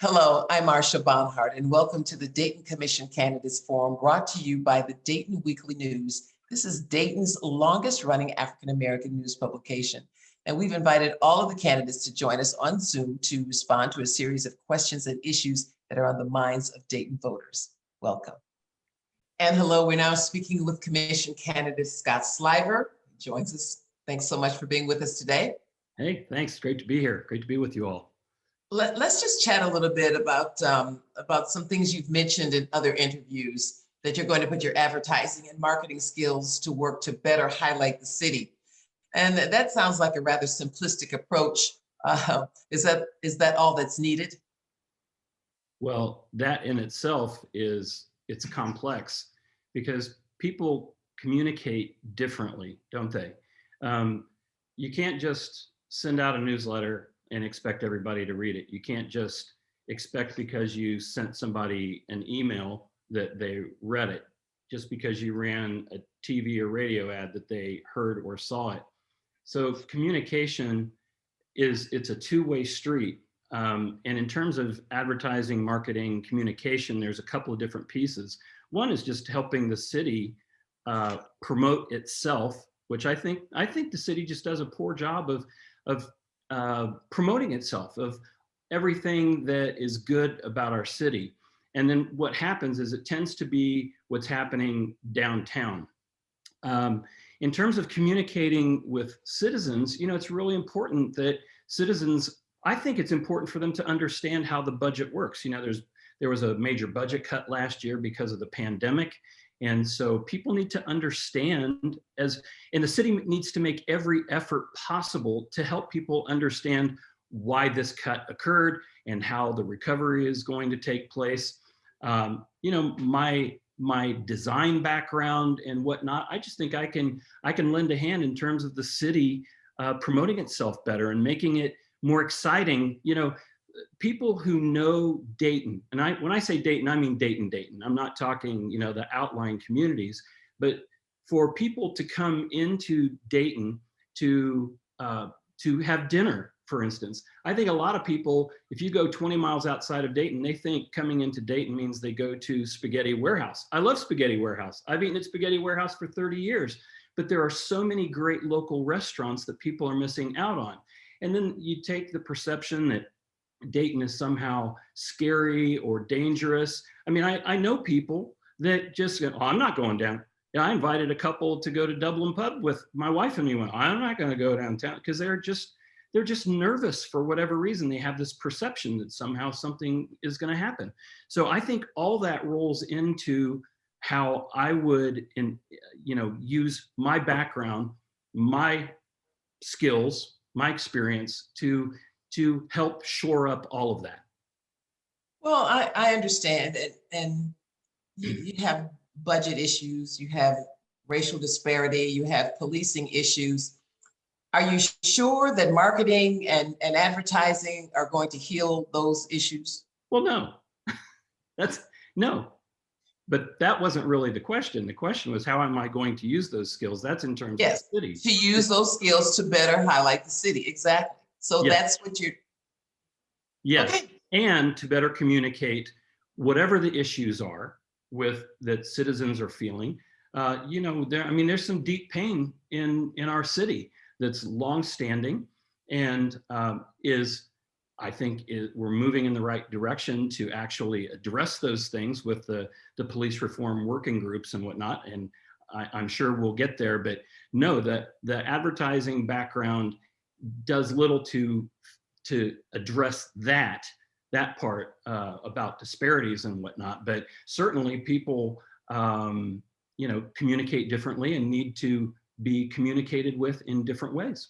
Hello, I'm Marsha Bonhart, and welcome to the Dayton Commission Candidates Forum brought to you by the Dayton Weekly News. This is Dayton's longest running African-American news publication. And we've invited all of the candidates to join us on Zoom to respond to a series of questions and issues that are on the minds of Dayton voters. Welcome. And hello, we're now speaking with Commission candidate Scott Sliver, who joins us. Thanks so much for being with us today. Hey, thanks. Great to be here. Great to be with you all. Let's just chat a little bit about some things you've mentioned in other interviews, that you're going to put your advertising and marketing skills to work to better highlight the city. And that sounds like a rather simplistic approach. Is that all that's needed? Well, that in itself it's complex because people communicate differently, don't they? You can't just send out a newsletter and expect everybody to read it. You can't just expect because you sent somebody an email that they read it, just because you ran a TV or radio ad that they heard or saw it. So communication it's a two-way street. And in terms of advertising, marketing, communication, there's a couple of different pieces. One is just helping the city promote itself, which I think the city just does a poor job of promoting itself, of everything that is good about our city. And then what happens is it tends to be what's happening downtown. In terms of communicating with citizens, it's really important that citizens, I think it's important for them to understand how the budget works. There was a major budget cut last year because of the pandemic. And so people need to understand, and the city needs to make every effort possible to help people understand why this cut occurred and how the recovery is going to take place. My design background and whatnot, I just think I can lend a hand in terms of the city promoting itself better and making it more exciting. People who know Dayton, and when I say Dayton, I mean Dayton. I'm not talking, the outlying communities, but for people to come into Dayton to have dinner, for instance. I think a lot of people, if you go 20 miles outside of Dayton, they think coming into Dayton means they go to Spaghetti Warehouse. I love Spaghetti Warehouse. I've eaten at Spaghetti Warehouse for 30 years, but there are so many great local restaurants that people are missing out on. And then you take the perception that Dayton is somehow scary or dangerous. I mean, I know people that just go, oh, I'm not going down. I invited a couple to go to Dublin Pub with my wife and me. Went, I'm not going to go downtown, because they're just nervous for whatever reason. They have this perception that somehow something is going to happen. So I think all that rolls into how I would, use my background, my skills, my experience to help shore up all of that. Well, I understand it. And you have budget issues, you have racial disparity, you have policing issues. Are you sure that marketing and advertising are going to heal those issues? Well, no, no. But that wasn't really the question. The question was, how am I going to use those skills? That's in terms of the city. To use those skills to better highlight the city. Exactly. So that's what you're. Yes. Okay. And to better communicate whatever the issues are that citizens are feeling. There's some deep pain in our city that's longstanding, and I think we're moving in the right direction to actually address those things with the police reform working groups and whatnot. And I'm sure we'll get there, but no, the advertising background does little to address that part about disparities and whatnot. But certainly people, communicate differently and need to be communicated with in different ways.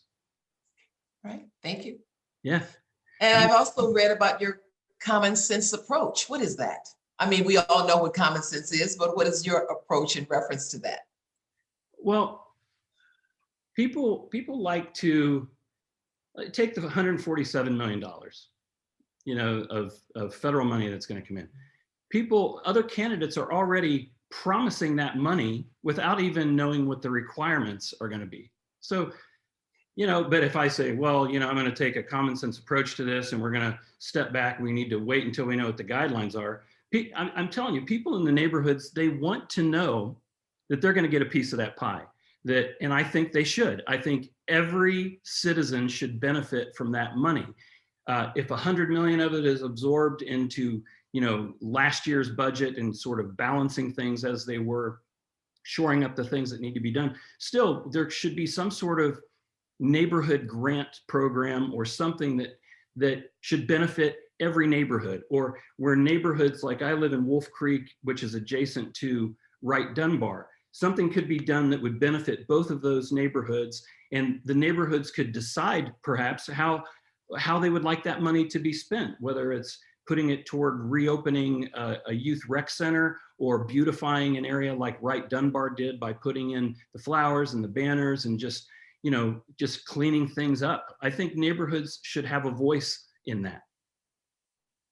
Right. Thank you. Yeah. And I've also read about your common sense approach. What is that? I mean, we all know what common sense is, but what is your approach in reference to that? Well, people like to take the $147 million, of federal money that's going to come in. Other candidates are already promising that money without even knowing what the requirements are going to be. So But if I say, well, I'm going to take a common sense approach to this and we're going to step back, we need to wait until we know what the guidelines are. I'm telling you, people in the neighborhoods, they want to know that they're going to get a piece of that pie. And I think they should. I think every citizen should benefit from that money. If 100 million of it is absorbed into, last year's budget and sort of balancing things as they were, shoring up the things that need to be done, still there should be some sort of neighborhood grant program or something that should benefit every neighborhood, or where neighborhoods, like I live in Wolf Creek, which is adjacent to Wright Dunbar, something could be done that would benefit both of those neighborhoods, and the neighborhoods could decide perhaps how they would like that money to be spent, whether it's putting it toward reopening a youth rec center, or beautifying an area like Wright Dunbar did by putting in the flowers and the banners and just cleaning things up. I think neighborhoods should have a voice in that.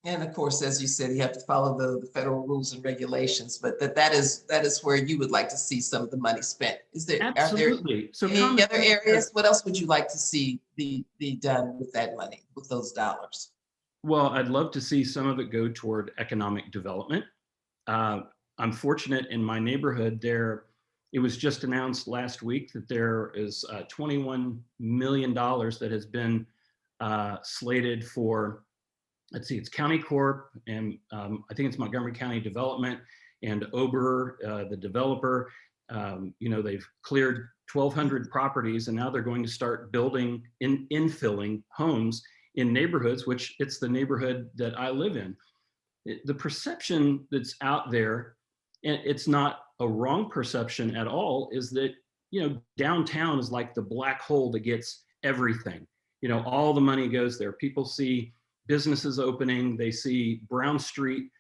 And of course, as you said, you have to follow the federal rules and regulations, but that is where you would like to see some of the money spent. Absolutely. Are there any other areas? What else would you like to see be done with that money, with those dollars? Well, I'd love to see some of it go toward economic development. I'm fortunate in my neighborhood there. It was just announced last week that there is $21 million that has been slated for, let's see, it's County Corp, and I think it's Montgomery County Development, and Ober, the developer. They've cleared 1,200 properties, and now they're going to start building, infilling homes in neighborhoods, which it's the neighborhood that I live in. The perception that's out there, and it's not a wrong perception at all, is that, downtown is like the black hole that gets everything. All the money goes there. People see businesses opening, they see Brown Street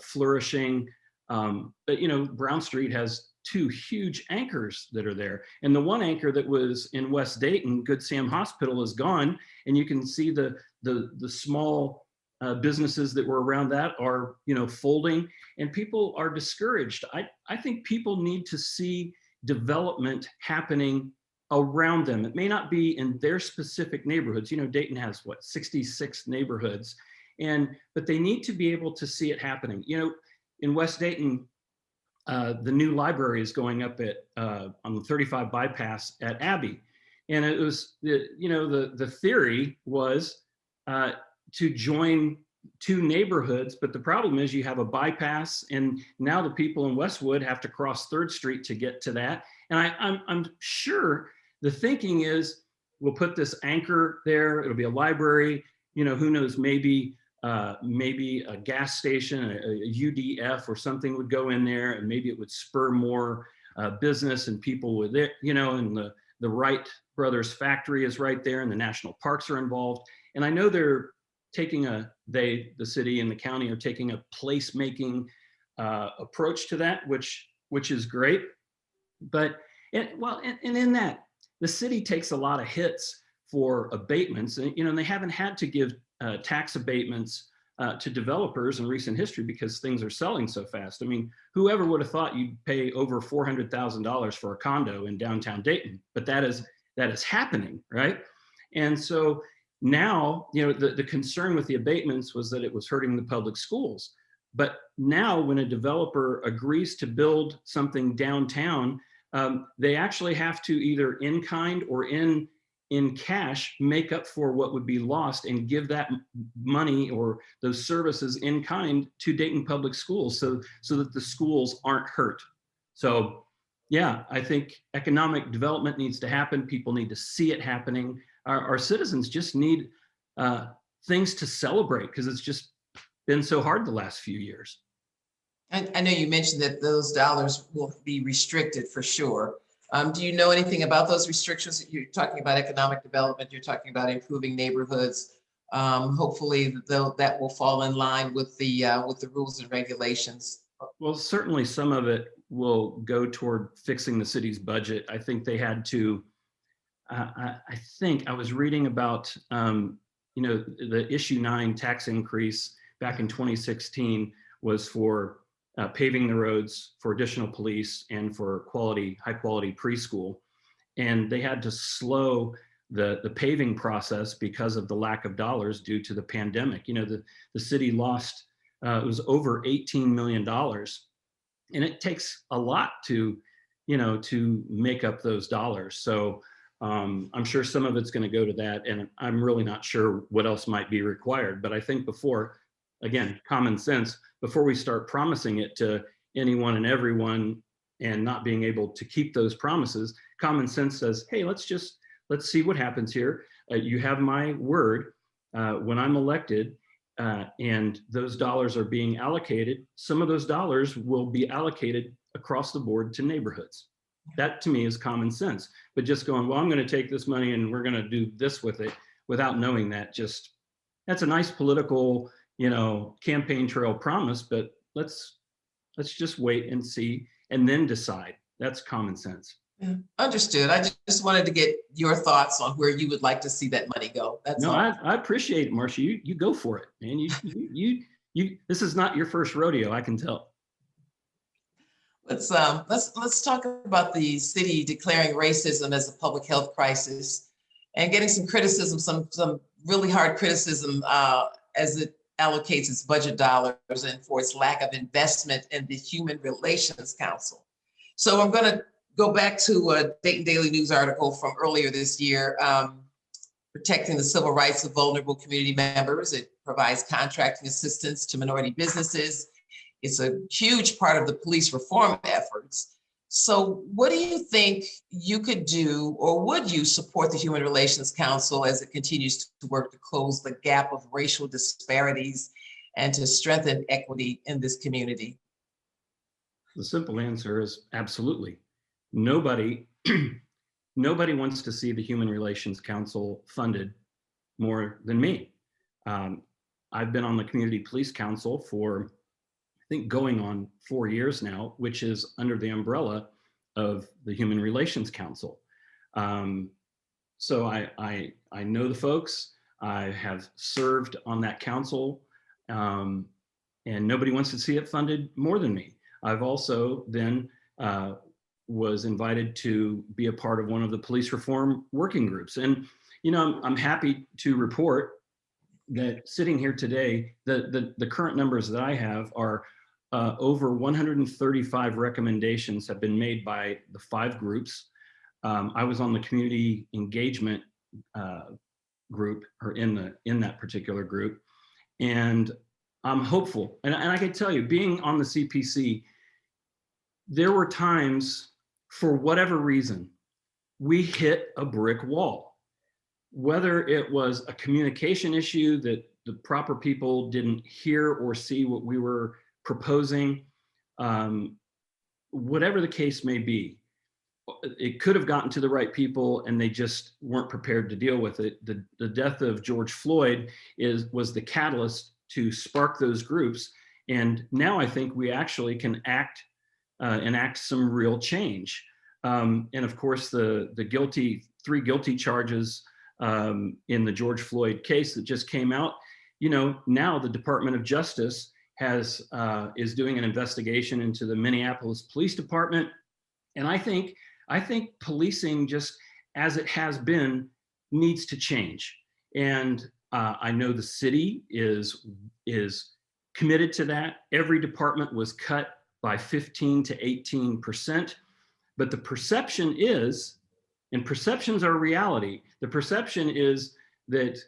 flourishing. But Brown Street has two huge anchors that are there. And the one anchor that was in West Dayton, Good Sam Hospital, is gone. And you can see the small businesses that were around that are, folding, and people are discouraged. I think people need to see development happening around them. It may not be in their specific neighborhoods. Dayton has 66 neighborhoods, but they need to be able to see it happening. In West Dayton, the new library is going up on the 35 bypass at Abbey, and it was the theory was to join two neighborhoods, but the problem is you have a bypass, and now the people in Westwood have to cross 3rd Street to get to that. And I'm sure the thinking is, we'll put this anchor there, it'll be a library, who knows, maybe a gas station, a UDF or something would go in there, and maybe it would spur more business and people with it, and the Wright Brothers factory is right there, and the national parks are involved. And I know they're taking the city and the county are taking a placemaking approach to that, which is great. But in that, the city takes a lot of hits for abatements, and they haven't had to give tax abatements to developers in recent history because things are selling so fast. I mean, whoever would have thought you'd pay over $400,000 for a condo in downtown Dayton? But that is happening, right? And so now, the concern with the abatements was that it was hurting the public schools. But now when a developer agrees to build something downtown, they actually have to either in kind or in cash make up for what would be lost and give that money or those services in kind to Dayton Public Schools so that the schools aren't hurt. So yeah, I think economic development needs to happen. People need to see it happening. Our citizens just need things to celebrate, because it's just been so hard the last few years. I know you mentioned that those dollars will be restricted for sure. Do you know anything about those restrictions? You're talking about economic development, you're talking about improving neighborhoods. Hopefully that will fall in line with the rules and regulations. Well, certainly some of it will go toward fixing the city's budget. I think they had to, I think I was reading about, the issue 9 tax increase back in 2016 was for paving the roads, for additional police, and for high quality preschool. And they had to slow the paving process because of the lack of dollars due to the pandemic. You know, the city lost, it was over $18 million. And it takes a lot to, you know, to make up those dollars. So I'm sure some of it's going to go to that. And I'm really not sure what else might be required. But I think before, again, common sense, before we start promising it to anyone and everyone and not being able to keep those promises, common sense says, hey, let's see what happens here. You have my word. When I'm elected, and those dollars are being allocated, some of those dollars will be allocated across the board to neighborhoods. That to me is common sense. But just going, well, I'm going to take this money and we're going to do this with it without knowing that, just, that's a nice political, you know, campaign trail promise, but let's just wait and see and then decide. That's common sense. Yeah, understood. I just wanted to get your thoughts on where you would like to see that money go. That's no, all. I appreciate it, Marsha. You go for it, man. You this is not your first rodeo, I can tell. Let's talk about the city declaring racism as a public health crisis and getting some criticism, some really hard criticism as it allocates its budget dollars and for its lack of investment in the Human Relations Council. So I'm going to go back to a Dayton Daily News article from earlier this year, protecting the civil rights of vulnerable community members. It provides contracting assistance to minority businesses. It's a huge part of the police reform efforts. So what do you think you could do, or would you support the Human Relations Council as it continues to work to close the gap of racial disparities and to strengthen equity in this community? The simple answer is absolutely. Nobody wants to see the Human Relations Council funded more than me. I've been on the Community Police Council for, I think, going on 4 years now, which is under the umbrella of the Human Relations Council. So I know the folks. I have served on that council, and nobody wants to see it funded more than me. I've also then was invited to be a part of one of the police reform working groups. And, you know, I'm happy to report that sitting here today, the current numbers that I have are over 135 recommendations have been made by the 5 groups. I was on the community engagement group, or in that particular group. And I'm hopeful. And I can tell you, being on the CPC, there were times, for whatever reason, we hit a brick wall. Whether it was a communication issue that the proper people didn't hear or see what we were proposing, whatever the case may be, it could have gotten to the right people and they just weren't prepared to deal with it. The death of George Floyd was the catalyst to spark those groups. And now I think we actually can enact some real change. And of course, the 3 guilty charges in the George Floyd case that just came out, you know, now the Department of Justice is doing an investigation into the Minneapolis Police Department. And I think policing, just as it has been, needs to change. And I know the city is committed to that. Every department was cut by 15 to 18%. But the perception is, and perceptions are reality, the perception is that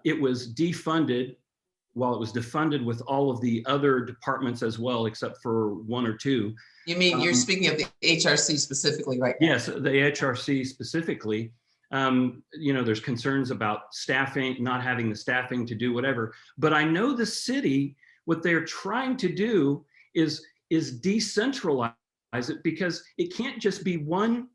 it was defunded while it was defunded with all of the other departments as well, except for 1 or 2. You mean you're speaking of the HRC specifically, right? Yes, the HRC specifically. You know, there's concerns about staffing, not having the staffing to do whatever. But I know the city, what they're trying to do is decentralize it, because it can't just be one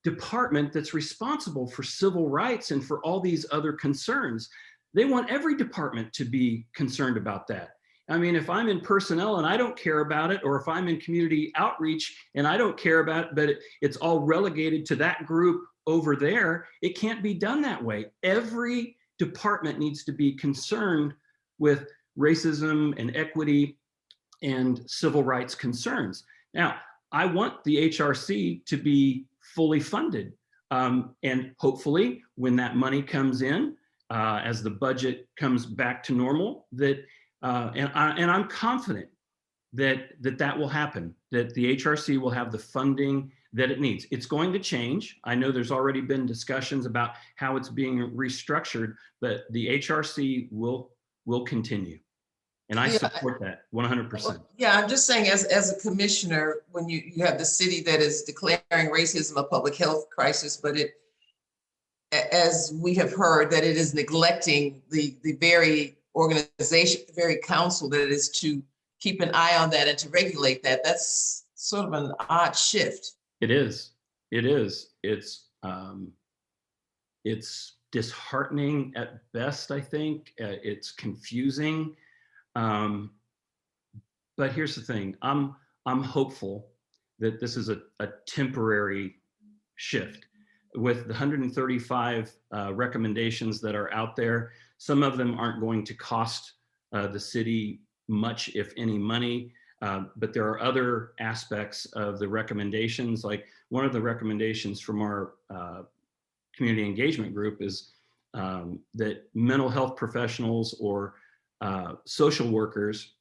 department that's responsible for civil rights and for all these other concerns. They want every department to be concerned about that. I mean, if I'm in personnel and I don't care about it, or if I'm in community outreach and I don't care about it, but it's all relegated to that group over there, it can't be done that way. Every department needs to be concerned with racism and equity and civil rights concerns. Now, I want the HRC to be fully funded. And hopefully when that money comes in, as the budget comes back to normal, that and I'm confident that will happen, that the HRC will have the funding that it needs. It's going to change. I know there's already been discussions about how it's being restructured, but the HRC will continue. And I support that 100%. Yeah, I'm just saying, as a commissioner, when you have the city that is declaring racism a public health crisis, but as we have heard, that it is neglecting the very organization, the very council that is to keep an eye on that and to regulate that. That's sort of an odd shift. It is. It is. It's disheartening at best, I think. It's confusing. But here's the thing. I'm hopeful that this is a temporary shift. With the 135 recommendations that are out there, some of them aren't going to cost the city much, if any, money. But there are other aspects of the recommendations. Like one of the recommendations from our community engagement group is that mental health professionals or social workers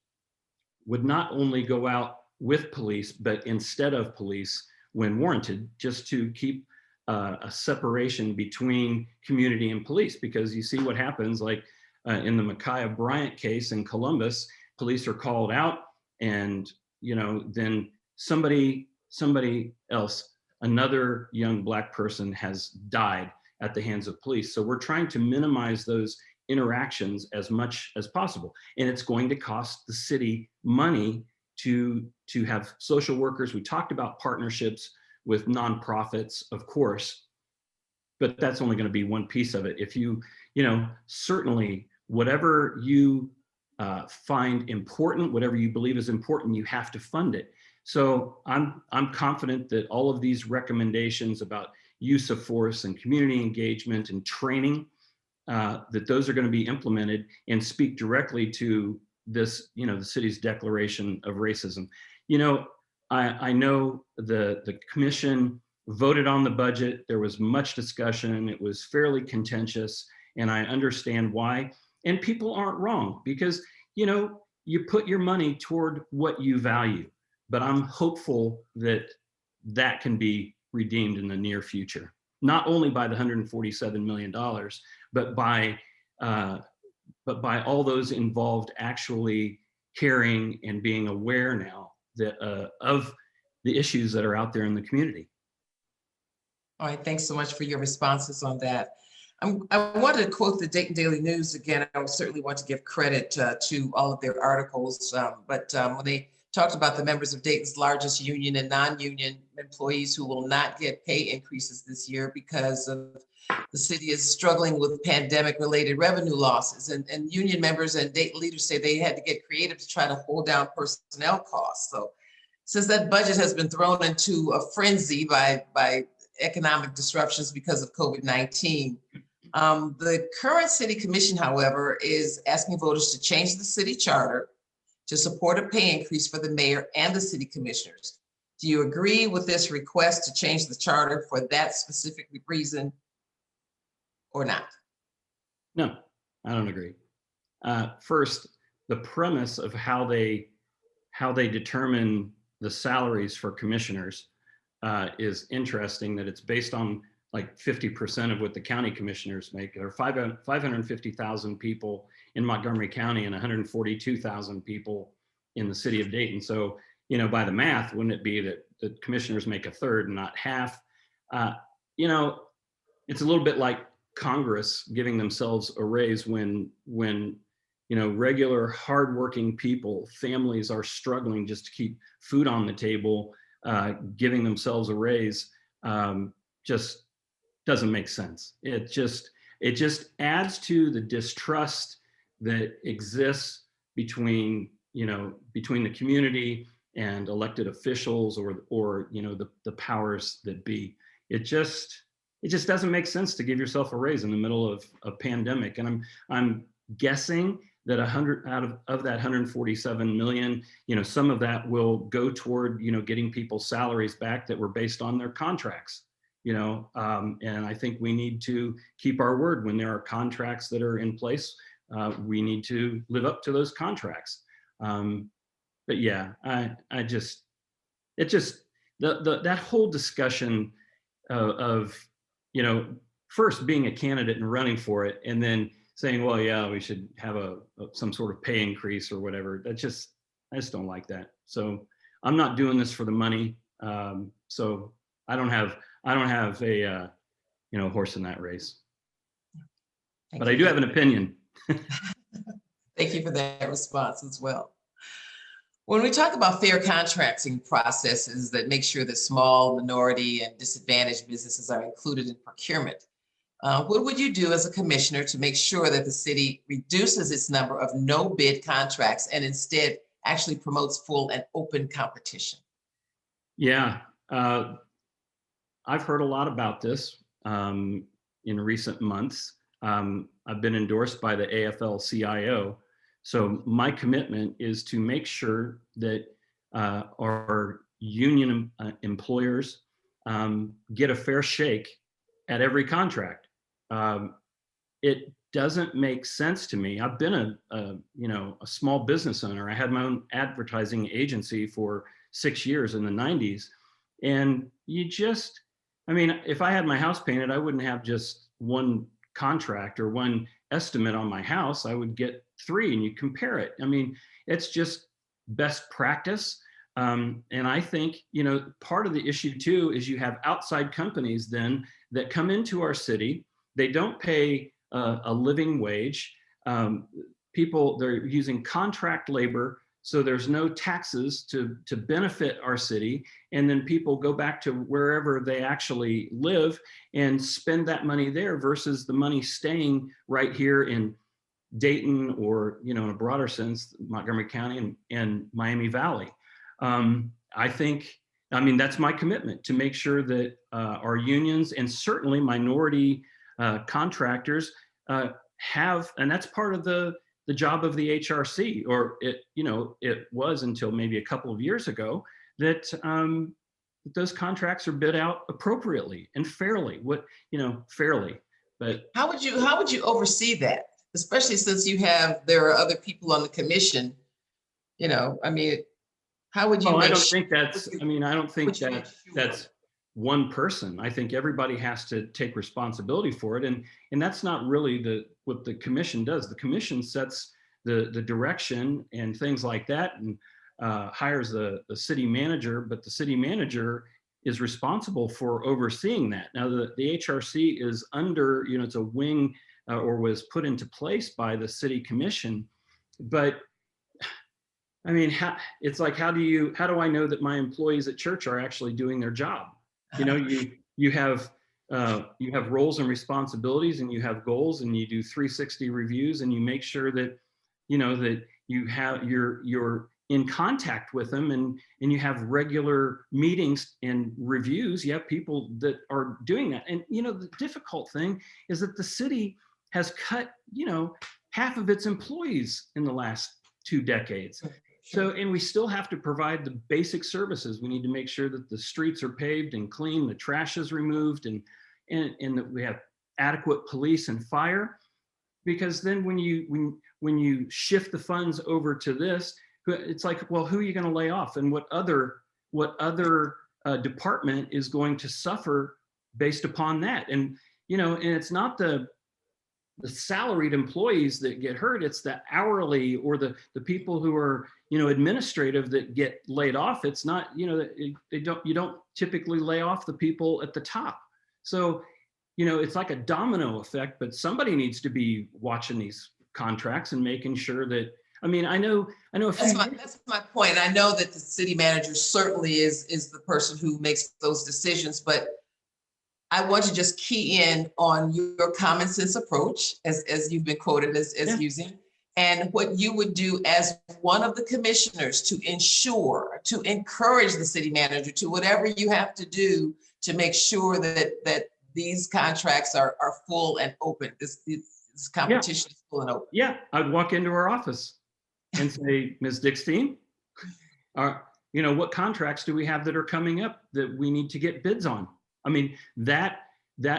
would not only go out with police, but instead of police when warranted, just to keep a separation between community and police. Because you see what happens, like in the Micaiah Bryant case in Columbus, police are called out, and then somebody else, another young Black person, has died at the hands of police. So we're trying to minimize those interactions as much as possible, and it's going to cost the city money to have social workers. We talked about partnerships with nonprofits, of course, but that's only going to be one piece of it. If certainly whatever you find important, whatever you believe is important, you have to fund it. So I'm confident that all of these recommendations about use of force and community engagement and training, that those are going to be implemented and speak directly to this, the city's declaration of racism. I know the commission voted on the budget. There was much discussion. It was fairly contentious, and I understand why. And people aren't wrong, because you put your money toward what you value. But I'm hopeful that that can be redeemed in the near future, not only by the $147 million, but by all those involved actually caring and being aware now that of the issues that are out there in the community. All right, thanks so much for your responses on that. I wanted to quote the Dayton Daily News again. I would certainly want to give credit to all of their articles, but when they talked about the members of Dayton's largest union and non-union employees who will not get pay increases this year because of the city is struggling with pandemic-related revenue losses, and union members and Dayton leaders say they had to get creative to try to hold down personnel costs. So since that budget has been thrown into a frenzy by economic disruptions because of COVID-19, the current city commission, however, is asking voters to change the city charter to support a pay increase for the mayor and the city commissioners. Do you agree with this request to change the charter for that specific reason or not? No, I don't agree. First, the premise of how they determine the salaries for commissioners is interesting, that it's based on like 50% of what the county commissioners make. There are 550,000 people in Montgomery County and 142,000 people in the city of Dayton. So, by the math, wouldn't it be that the commissioners make a third and not half? It's a little bit like Congress giving themselves a raise when regular hardworking people, families are struggling just to keep food on the table. Giving themselves a raise just doesn't make sense. It just adds to the distrust that exists between the community and elected officials or the powers that be. It just doesn't make sense to give yourself a raise in the middle of a pandemic. And I'm guessing that 100 out of that 147 million, some of that will go toward, getting people's salaries back that were based on their contracts. and I think we need to keep our word. When there are contracts that are in place, we need to live up to those contracts. But yeah, that whole discussion of, first being a candidate and running for it, and then saying, well, yeah, we should have some sort of pay increase or whatever. I just don't like that. So I'm not doing this for the money. So I don't have a horse in that race. But I do have an opinion. Thank you for that response as well. When we talk about fair contracting processes that make sure that small, minority, and disadvantaged businesses are included in procurement, what would you do as a commissioner to make sure that the city reduces its number of no bid contracts and instead actually promotes full and open competition? Yeah, I've heard a lot about this in recent months. I've been endorsed by the AFL-CIO. So my commitment is to make sure that our union employers get a fair shake at every contract. It doesn't make sense to me. I've been a small business owner. I had my own advertising agency for 6 years in the 90s. And if I had my house painted, I wouldn't have just one contract or one estimate on my house. I would get 3 and you compare it. It's just best practice. And I think, part of the issue too is you have outside companies then that come into our city. They don't pay a living wage. They're using contract labor, so there's no taxes to benefit our city. And then people go back to wherever they actually live and spend that money there versus the money staying right here in Dayton or, in a broader sense, Montgomery County and Miami Valley. That's my commitment, to make sure that our unions and certainly minority contractors have, and that's part of the job of the HRC, or it was until maybe a couple of years ago, that those contracts are bid out appropriately and fairly. Fairly. But how would you oversee that, especially since there are other people on the commission? How would you? I don't think that's one person. I think everybody has to take responsibility for it, and that's not really what the commission does. The commission sets the direction and things like that, and hires the city manager, but the city manager is responsible for overseeing that. Now the HRC is under, it's a wing or was put into place by the city commission, but it's like, how do I know that my employees at church are actually doing their job? You have roles and responsibilities, and you have goals, and you do 360 reviews, and you make sure that, that you're in contact with them, and you have regular meetings and reviews. You have people that are doing that. And, the difficult thing is that the city has cut, half of its employees in the last 2 decades. So, and we still have to provide the basic services. We need to make sure that the streets are paved and clean, the trash is removed, and that we have adequate police and fire. Because then when you shift the funds over to this, it's like, well, who are you going to lay off, and what other department is going to suffer based upon that? And and it's not the salaried employees that get hurt, it's the hourly or the people who are administrative that get laid off. It's not, you don't typically lay off the people at the top. So it's like a domino effect, but somebody needs to be watching these contracts and making sure that, I know that's my point. I know that the city manager certainly is the person who makes those decisions, but I want to just key in on your common sense approach, as you've been quoted as using, and what you would do as one of the commissioners to encourage the city manager to whatever you have to do to make sure that these contracts are full and open. This competition is full and open. Yeah, I'd walk into her office and say, Ms. Dickstein, what contracts do we have that are coming up that we need to get bids on? I mean, that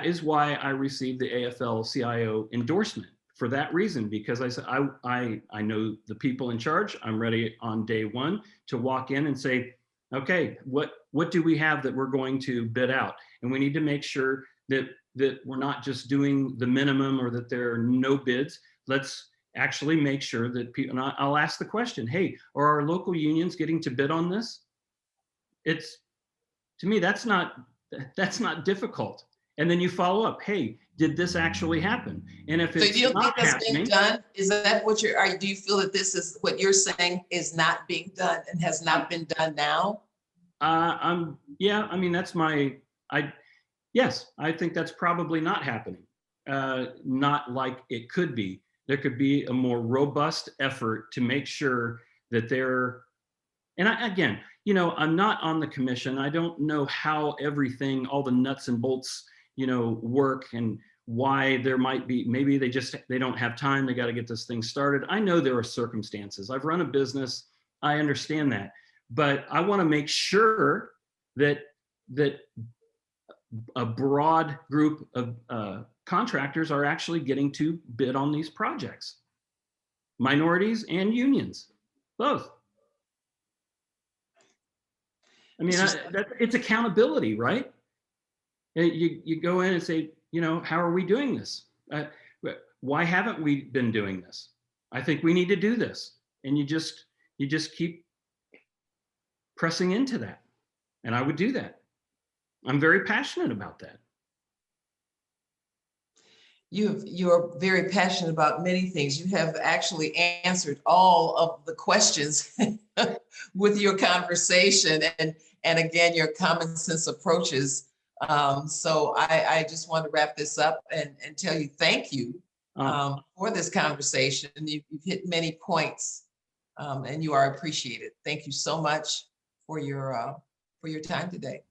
is why I received the AFL-CIO endorsement, for that reason, because I said, I know the people in charge. I'm ready on day one to walk in and say, okay, what do we have that we're going to bid out? And we need to make sure that we're not just doing the minimum or that there are no bids. Let's actually make sure that people, and I'll ask the question, hey, are our local unions getting to bid on this? It's, to me, that's not difficult. And then you follow up, hey, did this actually happen? And if So it's do you not think that's being happening, done? Is that what do you feel that this is what you're saying is not being done and has not been done now? yeah, I mean, yes, I think that's probably not happening. Not like it could be. There could be a more robust effort to make sure that they're, and again, you know, I'm not on the commission. I don't know how everything, all the nuts and bolts, you know, work, and why there might be, maybe they don't have time. They got to get this thing started. I know there are circumstances. I've run a business. I understand that, but I want to make sure that a broad group of contractors are actually getting to bid on these projects. Minorities and unions, both. I mean, it's accountability, right? You go in and say, you know, how are we doing this? Why haven't we been doing this? I think we need to do this. And you just keep pressing into that. And I would do that. I'm very passionate about that. You're very passionate about many things. You have actually answered all of the questions with your conversation and again, your common sense approaches. So I just want to wrap this up and tell you thank you for this conversation. You've hit many points and you are appreciated. Thank you so much for your time today.